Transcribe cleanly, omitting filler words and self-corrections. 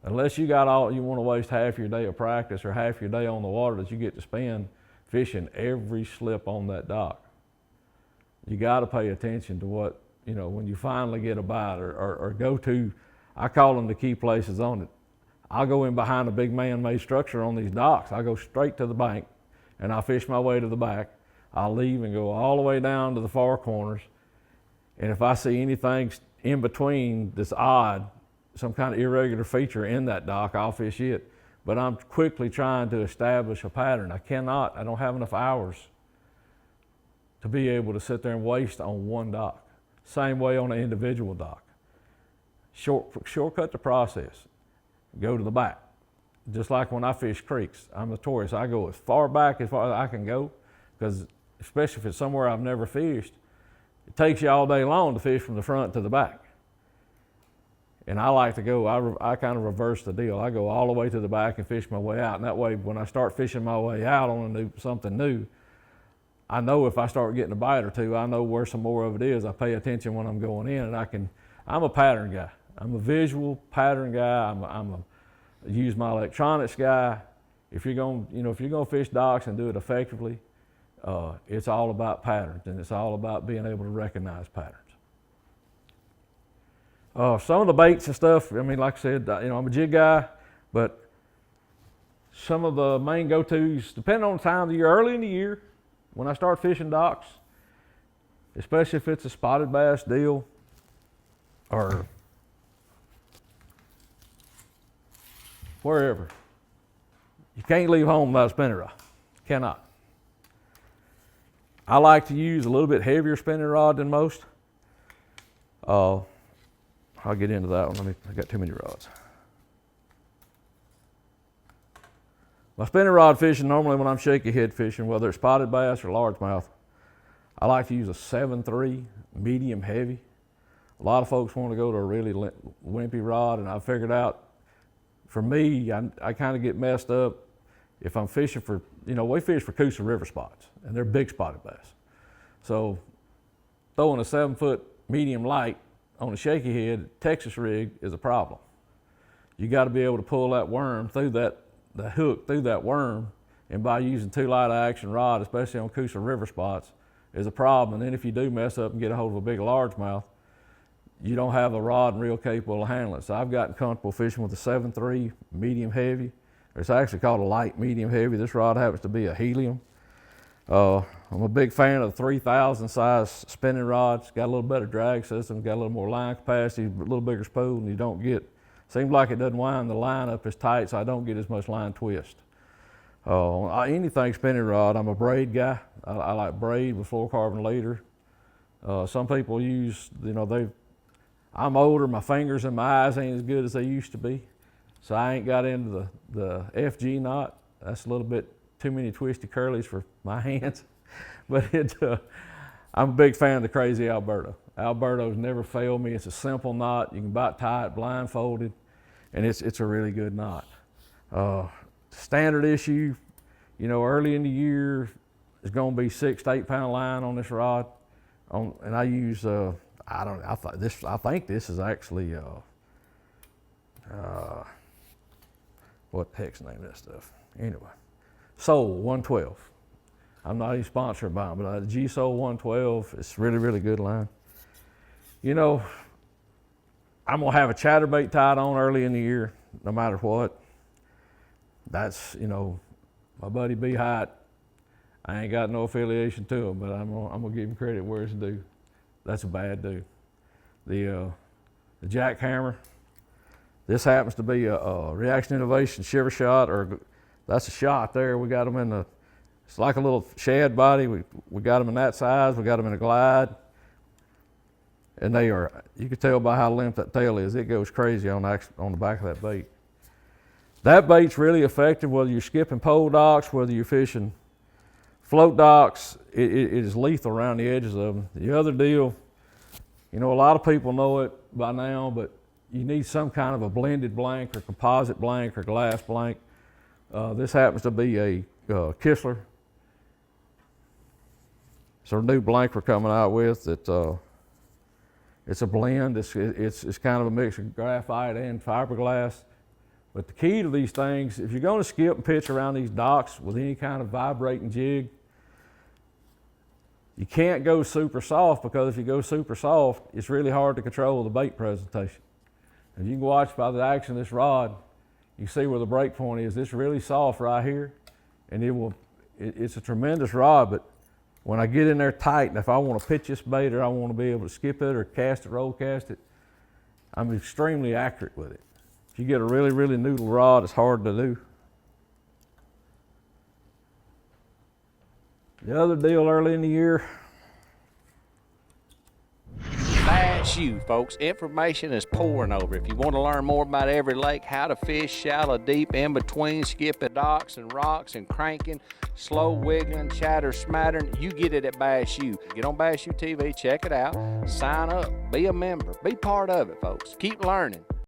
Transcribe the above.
Unless you got all, you want to waste half your day of practice or half your day on the water that you get to spend fishing every slip on that dock. You got to pay attention to what, when you finally get a bite or go to, I call them the key places on it. I'll go in behind a big man-made structure on these docks. I go straight to the bank and I fish my way to the back. I'll leave and go all the way down to the far corners. And if I see anything in between that's odd, some kind of irregular feature in that dock, I'll fish it. But I'm quickly trying to establish a pattern. I don't have enough hours to be able to sit there and waste on one dock. Same way on an individual dock. Shortcut the process. Go to the back. Just like when I fish creeks, I'm notorious. I go as far back as I can go, because especially if it's somewhere I've never fished, it takes you all day long to fish from the front to the back. And I like to go, I kind of reverse the deal. I go all the way to the back and fish my way out. And that way, when I start fishing my way out on something new, I know if I start getting a bite or two, I know where some more of it is. I pay attention when I'm going in, and I'm a pattern guy. I'm a visual pattern guy. I use my electronics guy. If you're gonna fish docks and do it effectively, it's all about patterns, and it's all about being able to recognize patterns. Some of the baits and stuff, like I said, I'm a jig guy, but some of the main go-tos, depending on the time of the year, early in the year, when I start fishing docks, especially if it's a spotted bass deal, or wherever, you can't leave home without a spinning rod. Cannot. I like to use a little bit heavier spinning rod than most. I'll get into that one. I got too many rods. My spinning rod fishing, normally when I'm shaky head fishing, whether it's spotted bass or largemouth, I like to use a 7.3 medium heavy. A lot of folks want to go to a really wimpy rod, and I figured out, for me, I kind of get messed up if I'm fishing for, we fish for Coosa River spots, and they're big spotted bass. So throwing a 7-foot medium light on a shaky head Texas rig is a problem. You got to be able to pull that worm through the hook through that worm, and by using too light action rod, especially on Coosa River spots, is a problem. And then if you do mess up and get a hold of a big largemouth, you don't have a rod real capable of handling it. So I've gotten comfortable fishing with a 7.3 medium heavy. It's actually called a light medium heavy. This rod happens to be a helium. I'm a big fan of the 3,000 size spinning rods. Got a little better drag system, got a little more line capacity, a little bigger spool, and you don't get, seems like it doesn't wind the line up as tight, so I don't get as much line twist. Anything spinning rod, I'm a braid guy. I like braid with fluorocarbon leader. Some people use, I'm older, my fingers and my eyes ain't as good as they used to be. So I ain't got into the FG knot. That's a little bit too many twisty curlies for my hands. But I'm a big fan of the Crazy Alberto. Alberto's never failed me. It's a simple knot. You can tie it blindfolded, and it's a really good knot. Standard issue, early in the year, it's going to be 6 to 8 pound line on this rod. And I use, I think this is actually, what the heck's the name of that stuff? Anyway, Soul 112. I'm not even sponsored by them, but G Soul 112, it's really, really good line. I'm gonna have a chatterbait tied on early in the year, no matter what. That's, my buddy B Hite. I ain't got no affiliation to him, but I'm gonna give him credit where it's due. That's a bad dude. The jackhammer. This happens to be a Reaction Innovation shiver shot, or that's a shot there. We got them in it's like a little shad body. We got them in that size. We got them in a glide. And you can tell by how limp that tail is. It goes crazy on the back of that bait. That bait's really effective whether you're skipping pole docks, whether you're fishing float docks. It is lethal around the edges of them. The other deal, a lot of people know it by now, but you need some kind of a blended blank or composite blank or glass blank. This happens to be a Kistler. It's a new blank we're coming out with. It's a blend. It's kind of a mix of graphite and fiberglass. But the key to these things, if you're going to skip and pitch around these docks with any kind of vibrating jig, you can't go super soft, because if you go super soft, it's really hard to control the bait presentation. And you can watch by the action of this rod, you see where the break point is. It's really soft right here, and it's a tremendous rod, but when I get in there tight, and if I want to pitch this bait or I want to be able to skip it or cast it, roll cast it, I'm extremely accurate with it. If you get a really, really noodle rod, it's hard to do. The other deal early in the year, Bass U, folks. Information is pouring over. If you want to learn more about every lake, how to fish, shallow, deep, in between, skipping docks and rocks and cranking, slow wiggling, chatter, smattering, you get it at Bass U. Get on Bass U TV, check it out, sign up, be a member, be part of it, folks. Keep learning.